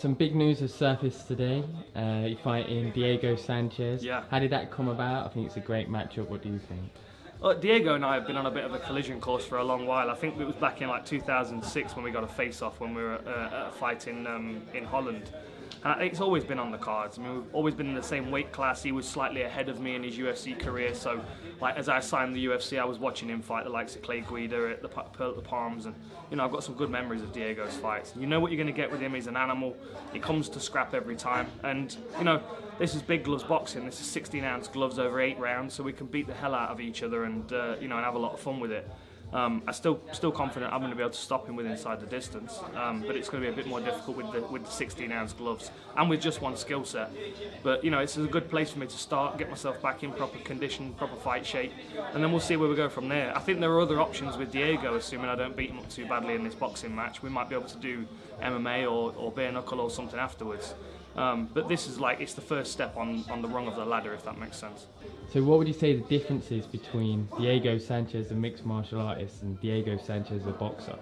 some big news has surfaced today. You're fighting Diego Sanchez. Yeah. How did that come about? I think it's a great matchup. What do you think? Well, Diego and I have been on a bit of a collision course for a long while. I think it was back in like 2006 when we got a face-off when we were at a fight in Holland. And it's always been on the cards. I mean, we've always been in the same weight class. He was slightly ahead of me in his UFC career. So, like, as I signed the UFC, I was watching him fight the likes of Clay Guida at the Palms, and I've got some good memories of Diego's fights. You know what you're going to get with him. He's an animal. He comes to scrap every time, and this is big gloves boxing. This is 16-ounce gloves over 8 rounds, so we can beat the hell out of each other and and have a lot of fun with it. I'm still confident I'm going to be able to stop him with inside the distance, but it's going to be a bit more difficult with the 16-ounce gloves and with just one skill set. But it's a good place for me to start, get myself back in proper condition, proper fight shape, and then we'll see where we go from there. I think there are other options with Diego, assuming I don't beat him up too badly in this boxing match. We might be able to do MMA or bare knuckle or something afterwards. But this is it's the first step on the rung of the ladder, if that makes sense. So what would you say the difference is between Diego Sanchez, a mixed martial artist, and Diego Sanchez, a boxer?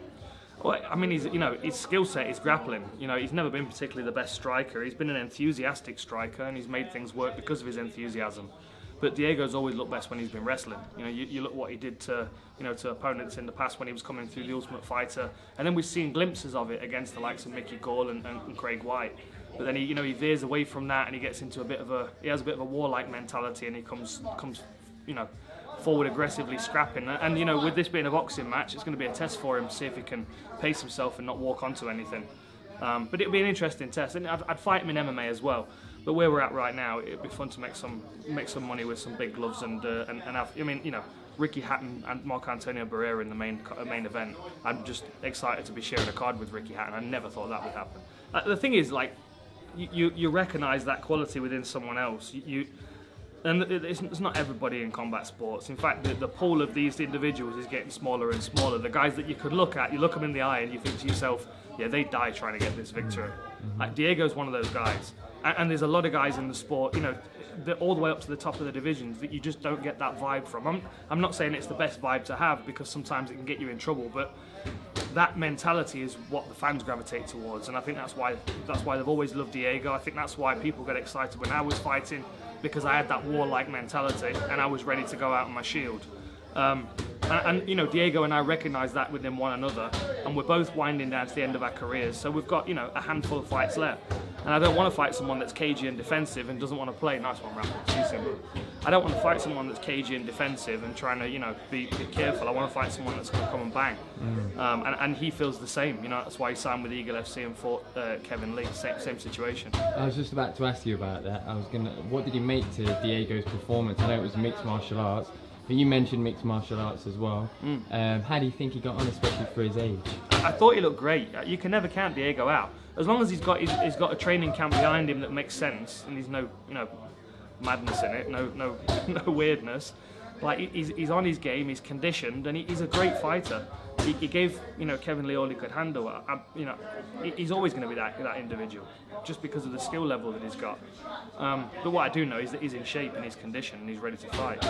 Well, I mean, his skill set is grappling. He's never been particularly the best striker. He's been an enthusiastic striker, and he's made things work because of his enthusiasm. But Diego's always looked best when he's been wrestling. You look what he did to opponents in the past when he was coming through the Ultimate Fighter, and then we've seen glimpses of it against the likes of Mickey Gall and Craig White. But then he veers away from that, and he gets into he has a bit of a warlike mentality, and he comes forward aggressively scrapping. And with this being a boxing match, it's going to be a test for him to see if he can pace himself and not walk onto anything. But it'll be an interesting test, and I'd fight him in MMA as well. But where we're at right now, it'd be fun to make some money with some big gloves and have. Ricky Hatton and Marco Antonio Barrera in the main event. I'm just excited to be sharing a card with Ricky Hatton. I never thought that would happen. The thing is, you recognise that quality within someone else. And it's not everybody in combat sports. In fact, the pool of these individuals is getting smaller and smaller. The guys that you could look at, you look them in the eye and you think to yourself, yeah, they die trying to get this victory. Like Diego's one of those guys. And there's a lot of guys in the sport, all the way up to the top of the divisions that you just don't get that vibe from. I'm not saying it's the best vibe to have, because sometimes it can get you in trouble, but that mentality is what the fans gravitate towards, and I think that's why they've always loved Diego. I think that's why people get excited when I was fighting, because I had that warlike mentality and I was ready to go out on my shield. Diego and I recognise that within one another, and we're both winding down to the end of our careers, so we've got a handful of fights left. And I don't want to fight someone that's cagey and defensive and doesn't want to play. Nice one, Rafa. Too simple. I don't want to fight someone that's cagey and defensive and trying to be careful. I want to fight someone that's going to come and bang. And he feels the same. That's why he signed with Eagle FC and fought Kevin Lee. Same situation. I was just about to ask you about that. What did you make to Diego's performance? I know it was mixed martial arts, but you mentioned mixed martial arts as well. How do you think he got on, especially for his age? I thought he looked great. You can never count Diego out. As long as he's got a training camp behind him that makes sense, and there's no madness in it, no weirdness. He's on his game, he's conditioned, and he's a great fighter. He gave Kevin Lee all he could handle. He's always going to be that individual, just because of the skill level that he's got. But what I do know is that he's in shape and he's conditioned and he's ready to fight.